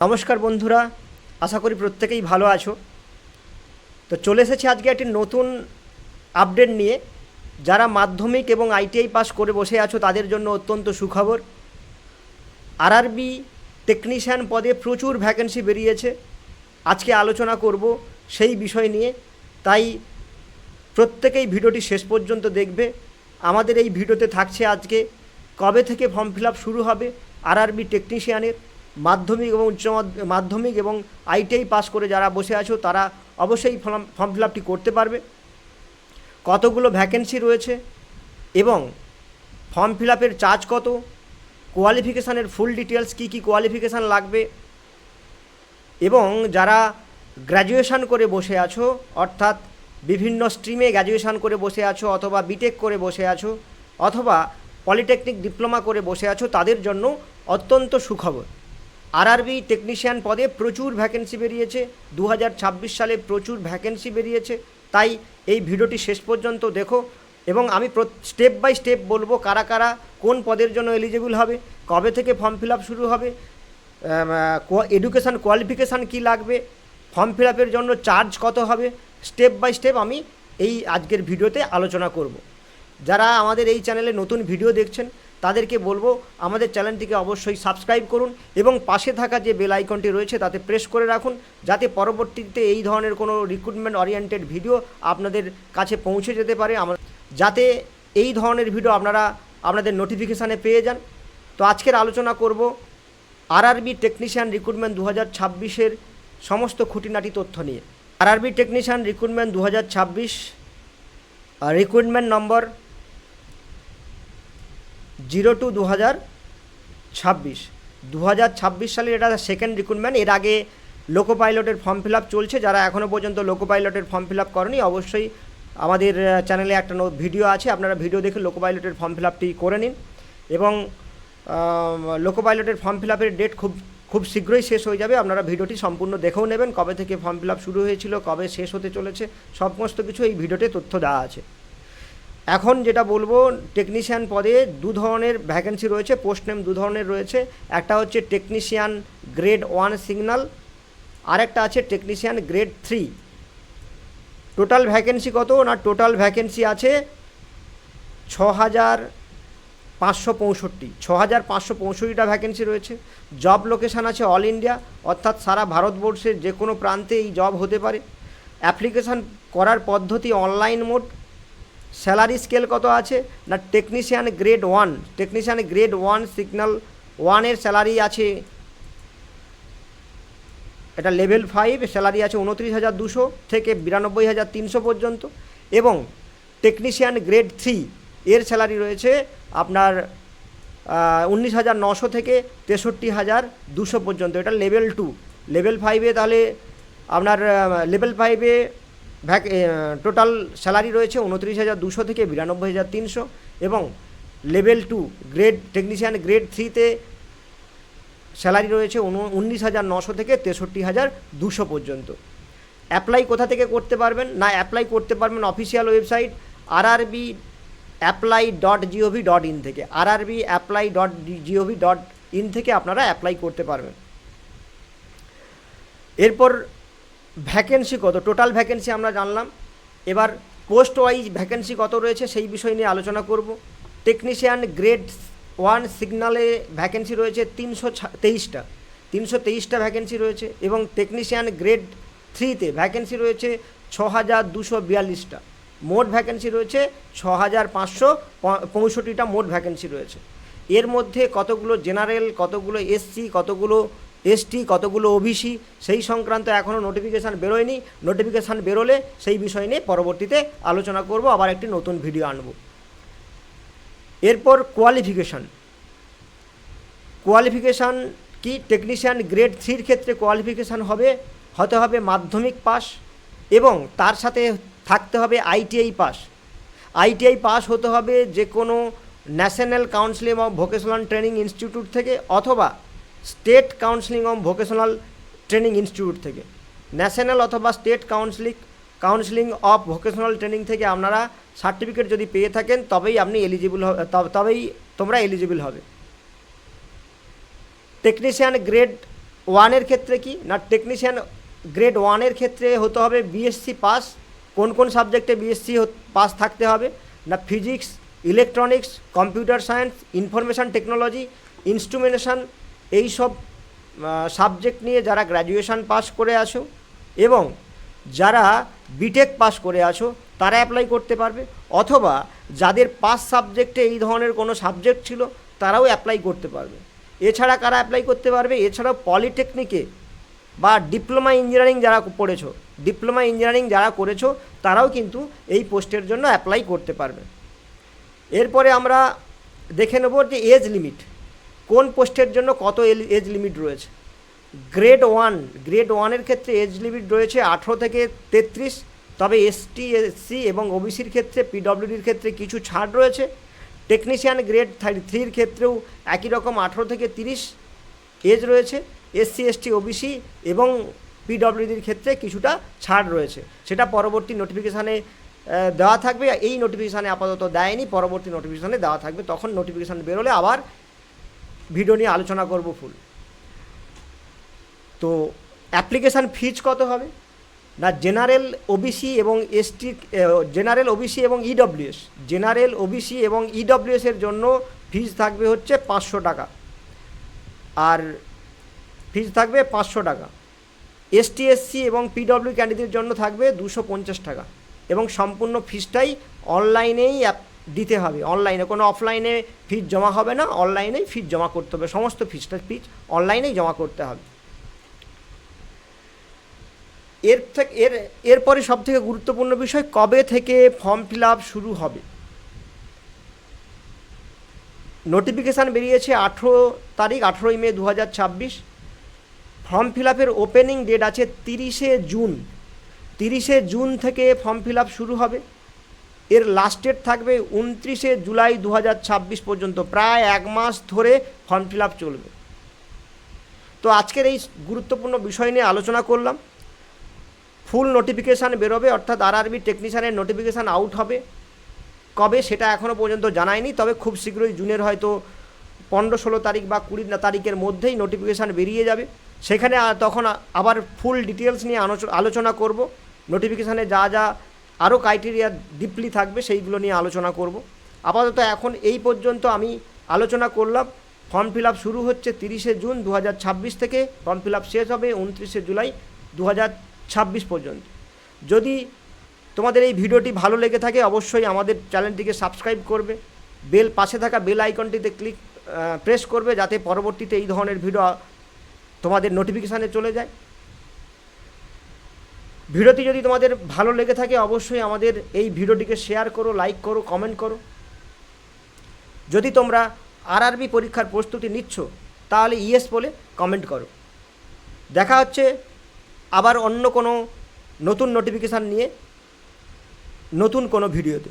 নমস্কার বন্ধুরা, আশা করি প্রত্যেকেই ভালো আছো। তো চলে এসেছি আজকে একটি নতুন আপডেট নিয়ে। যারা মাধ্যমিক এবং আইটিআই পাস করে বসে আছো তাদের জন্য অত্যন্ত সুখবর। আরআরবি টেকনিশিয়ান পদে প্রচুর ভ্যাকেন্সি বেরিয়েছে। আজকে আলোচনা করব সেই বিষয় নিয়ে, তাই প্রত্যেকেই ভিডিওটি শেষ পর্যন্ত দেখবে। আমাদের এই ভিডিওতে থাকছে আজকে কবে থেকে ফর্ম ফিল আপ শুরু হবে আরআরবি টেকনিশিয়ানের। মাধ্যমিক এবং উচ্চ মাধ্যমিক এবং আইটিআই পাস করে যারা বসে আছো তারা অবশ্যই ফর্ম ফিল আপটি করতে পারবে। কতগুলো ভ্যাকেন্সি রয়েছে এবং ফর্ম ফিল আপের চার্জ কত, কোয়ালিফিকেশানের ফুল ডিটেলস, কী কী কোয়ালিফিকেশান লাগবে, এবং যারা গ্র্যাজুয়েশন করে বসে আছো অর্থাৎ বিভিন্ন স্ট্রিমে গ্র্যাজুয়েশন করে বসে আছো অথবা বিটেক করে বসে আছো অথবা পলিটেকনিক ডিপ্লোমা করে বসে আছো তাদের জন্য অত্যন্ত সুখবর। আরআরবি টেকনিশিয়ান পদে প্রচুর ভ্যাকেন্সি বেরিয়েছে। 2026 সালে প্রচুর ভ্যাকেন্সি বেরিয়েছে, তাই এই ভিডিওটি শেষ পর্যন্ত দেখো এবং আমি স্টেপ বাই স্টেপ বলবো কারা কারা কোন পদের জন্য এলিজিবল হবে, কবে থেকে ফর্ম ফিল আপ শুরু হবে, এডুকেশান কোয়ালিফিকেশান কী লাগবে, ফর্ম ফিল আপের জন্য চার্জ কত হবে। স্টেপ বাই স্টেপ আমি এই আজকের ভিডিওতে আলোচনা করব। যারা আমাদের এই চ্যানেলে নতুন ভিডিও দেখছেন তাদেরকে বলবো আমাদের চ্যানেলটিকে অবশ্যই সাবস্ক্রাইব করুন এবং পাশে থাকা যে বেল আইকনটি রয়েছে তাতে প্রেস করে রাখুন, যাতে পরবর্তীতে এই ধরনের কোনো রিক্রুটমেন্ট ওরিয়েন্টেড ভিডিও আপনাদের কাছে পৌঁছে যেতে পারে, যাতে এই ধরনের ভিডিও আপনাদের নোটিফিকেশানে পেয়ে যান। তো আজকের আলোচনা করব আরআরবি টেকনিশিয়ান রিক্রুটমেন্ট 2026-এর সমস্ত খুঁটিনাটি তথ্য নিয়ে। আরআরবি টেকনিশিয়ান রিক্রুটমেন্ট 2026 রিক্রুটমেন্ট নম্বর 02/2026। 2026 সালের এটা সেকেন্ড রিক্রুটমেন্ট। এর আগে লোকো পাইলটের ফর্ম ফিল আপ চলছে। যারা এখনও পর্যন্ত লোকো পাইলটের ফর্ম ফিল আপ করেনি অবশ্যই আমাদের চ্যানেলে একটা ভিডিও আছে, আপনারা ভিডিও দেখে লোকো পাইলটের ফর্ম ফিল আপটি করে নিন। এবং লোকো পাইলটের ফর্ম ফিল আপের ডেট খুব শীঘ্রই শেষ হয়ে যাবে। আপনারা ভিডিওটি সম্পূর্ণ দেখেও নেবেন, কবে থেকে ফর্ম ফিল আপ শুরু হয়েছিল, কবে শেষ হতে চলেছে, সমস্ত কিছু এই ভিডিওতে তথ্য দেওয়া আছে। এখন যেটা বলবো, টেকনিশিয়ান পদে দু ধরনের ভ্যাকেন্সি রয়েছে, পোস্ট নেম দু ধরনের রয়েছে। একটা হচ্ছে টেকনিশিয়ান গ্রেড 1 সিগন্যাল, আরেকটা আছে টেকনিশিয়ান গ্রেড 3। টোটাল ভ্যাকেন্সি কত না, টোটাল ভ্যাকেন্সি আছে 6,565টা ভ্যাকেন্সি রয়েছে। জব লোকেশান আছে অল ইন্ডিয়া, অর্থাৎ সারা ভারতবর্ষের যে কোনো প্রান্তে এই জব হতে পারে। অ্যাপ্লিকেশান করার পদ্ধতি অনলাইন মোড। স্যালারি স্কেল কত আছে না, টেকনিশিয়ান গ্রেড 1 সিগন্যাল 1-এর স্যালারি আছে, এটা লেভেল 5, স্যালারি আছে 29,200 থেকে 92,300 পর্যন্ত। এবং টেকনিশিয়ান গ্রেড 3 এর স্যালারি রয়েছে আপনার 19,900 থেকে 63,200 পর্যন্ত। এটা লেভেল 2। লেভেল 5-এ তাহলে আপনার লেভেল 5-এ টোটাল স্যালারি রয়েছে 29,200 থেকে 92,300 এবং লেভেল 2 গ্রেড টেকনিশিয়ান গ্রেড 3-তে স্যালারি রয়েছে 19,900 থেকে 63,200 পর্যন্ত। অ্যাপ্লাই কোথা থেকে করতে পারবেন না, অ্যাপ্লাই করতে পারবেন অফিসিয়াল ওয়েবসাইট rrbapply.gov.in থেকে। rrbapply.gov.in থেকে আপনারা অ্যাপ্লাই করতে পারবেন। এরপর ভ্যাকেন্সি কত, টোটাল ভ্যাকেন্সি আমরা জানলাম। এবার পোস্ট ওয়াইজ ভ্যাকেন্সি কত রয়েছে সেই বিষয় নিয়ে আলোচনা করব। টেকনিশিয়ান গ্রেড 1 সিগন্যালে ভ্যাকেন্সি রয়েছে 323টা ভ্যাকেন্সি রয়েছে এবং টেকনিশিয়ান গ্রেড 3-তে ভ্যাকেন্সি রয়েছে 6,242টা। মোট ভ্যাকেন্সি রয়েছে 6,565টা মোট ভ্যাকেন্সি রয়েছে। এর মধ্যে কতগুলো জেনারেল, কতগুলো এসসি, কতগুলো এসটি, কতগুলো ওবিসি সেই সংক্রান্ত এখনও নোটিফিকেশান বেরোয়নি। নোটিফিকেশান বেরোলে সেই বিষয় নিয়ে পরবর্তীতে আলোচনা করব, আবার একটি নতুন ভিডিও আনব। এরপর কোয়ালিফিকেশান কি, টেকনিশিয়ান গ্রেড 3-র ক্ষেত্রে কোয়ালিফিকেশান হতে হবে মাধ্যমিক পাস এবং তার সাথে থাকতে হবে আইটিআই পাস। আইটিআই পাস হতে হবে যে কোনো national council of vocational training institute থেকে অথবা state counselling of vocational training institute থেকে। ন্যাশনাল অথবা state counselling of vocational training থেকে আপনারা সার্টিফিকেট যদি পেয়ে থাকেন তবেই তোমরা এলিজিবল হবে। টেকনিশিয়ান গ্রেড ওয়ানের ক্ষেত্রে কি না, টেকনিশিয়ান গ্রেড ওয়ানের ক্ষেত্রে হতে হবে বিএসসি পাস। কোন কোন সাবজেক্টে বিএসসি পাস থাকতে হবে না, physics, electronics, computer science, information technology, instrumentation, এই সব সাবজেক্ট নিয়ে যারা গ্র্যাজুয়েশন পাস করে আসো এবং যারা বিটেক পাস করে আসো তারা অ্যাপ্লাই করতে পারবে, অথবা যাদের পাস সাবজেক্টে এই ধরনের কোনো সাবজেক্ট ছিল তারাও অ্যাপ্লাই করতে পারবে। এছাড়া কারা অ্যাপ্লাই করতে পারবে, এছাড়াও পলিটেকনিকে বা ডিপ্লোমা ইঞ্জিনিয়ারিং যারা পড়েছো, ডিপ্লোমা ইঞ্জিনিয়ারিং যারা করেছো তারাও কিন্তু এই পোস্টের জন্য অ্যাপ্লাই করতে পারবে। এরপরে আমরা দেখে নেব যে এজ লিমিট, কোন পোস্টের জন্য কত এজ লিমিট রয়েছে। গ্রেড ওয়ানের ক্ষেত্রে এজ লিমিট রয়েছে 18 থেকে 33, তবে এসটি, এসসি এবং ওবিসির ক্ষেত্রে, পিডব্লিউডির ক্ষেত্রে কিছু ছাড় রয়েছে। টেকনিশিয়ান গ্রেড 3-র ক্ষেত্রেও একই রকম 18 থেকে 30 এজ রয়েছে। এসসি, এসটি, ওবিসি এবং পিডব্লিউডির ক্ষেত্রে কিছুটা ছাড় রয়েছে, সেটা পরবর্তী নোটিফিকেশানে দেওয়া থাকবে। এই নোটিফিকেশানে আপাতত দেয়নি, পরবর্তী নোটিফিকেশানে দেওয়া থাকবে, তখন নোটিফিকেশান বেরোলে আবার ভিডিও নিয়ে আলোচনা করব ফুল। তো অ্যাপ্লিকেশান ফিজ কত হবে না, জেনারেল ওবিসি এবং এসটি, জেনারেল ওবিসি এবং ইডব্লিউএস, জেনারেল ওবিসি এবং ইডব্লিউএসের জন্য ফিজ থাকবে হচ্ছে 500 টাকা, আর ফিজ থাকবে 500 টাকা। এসটি, এসসি এবং পিডব্লিউ ক্যান্ডিডেটের জন্য থাকবে 250 টাকা, এবং সম্পূর্ণ ফিজটাই অনলাইনেই দিতে হবে। অনলাইনে, কোনো অফলাইনে ফিজ জমা হবে না, অনলাইনেই ফিজ জমা করতে হবে, সমস্ত ফিজ অনলাইনেই জমা করতে হবে। এরপরে সবথেকে গুরুত্বপূর্ণ বিষয়, কবে থেকে ফর্ম ফিল আপ শুরু হবে। নোটিফিকেশান বেরিয়েছে 18ই মে 2026। ফর্ম ফিল আপের ওপেনিং ডেট আছে 30শে জুন। 30শে জুন থেকে ফর্ম ফিল আপ শুরু হবে, এর লাস্ট ডেট থাকবে 29শে জুলাই 2026 পর্যন্ত, প্রায় 1 মাস ধরে ফর্ম ফিল আপ চলবে। তো আজকের এই গুরুত্বপূর্ণ বিষয় নিয়ে আলোচনা করলাম। ফুল নোটিফিকেশান বেরোবে, অর্থাৎ আরআরবি টেকনিশিয়ানের নোটিফিকেশান আউট হবে কবে সেটা এখনও পর্যন্ত জানায়নি, তবে খুব শীঘ্রই জুনের হয়তো 15-16 তারিখ বা 20 তারিখের মধ্যেই নোটিফিকেশান বেরিয়ে যাবে। সেখানে তখন আবার ফুল ডিটেলস নিয়ে আলোচনা করব, নোটিফিকেশানে যা যা আরও ক্রাইটেরিয়া ডিপলি থাকবে সেইগুলো নিয়ে আলোচনা করব। আপাতত এখন এই পর্যন্ত আমি আলোচনা করলাম। ফর্ম ফিল আপ শুরু হচ্ছে 30শে জুন 2026 থেকে, ফর্ম ফিল আপ শেষ হবে 29শে জুলাই 2026 পর্যন্ত। যদি তোমাদের এই ভিডিওটি ভালো লেগে থাকে অবশ্যই আমাদের চ্যানেলটিকে সাবস্ক্রাইব করবে, পাশে থাকা বেল আইকনটিতে প্রেস করবে, যাতে পরবর্তীতে এই ধরনের ভিডিও তোমাদের নোটিফিকেশানে চলে যায়। ভিডিওটি যদি তোমাদের ভালো লেগে থাকে অবশ্যই আমাদের এই ভিডিওটিকে শেয়ার করো, লাইক করো, কমেন্ট করো। যদি তোমরা আরআরবি পরীক্ষার প্রস্তুতি নিচ্ছ তাহলে ইয়েস বলে কমেন্ট করো। দেখা হচ্ছে আবার অন্য কোনো নতুন নোটিফিকেশান নিয়ে নতুন কোনো ভিডিওতে।